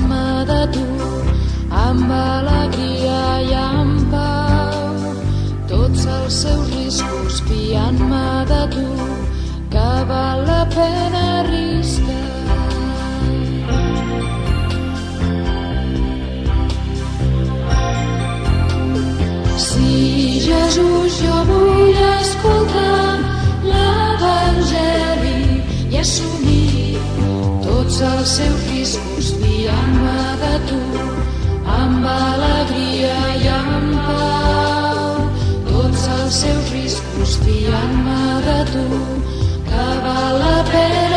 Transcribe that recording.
fiant-me de tu, amb alegria i amb pau. Tots els seus riscos fiant-me de tu, que val la pena arriscar. Sí, Jesús, jo vull escoltar l'Evangeli i assumir tots els seus riscos fiant-me de tu, amb alegria i amb pau. Tots els seus riscos fiant-me de tu, que val la pena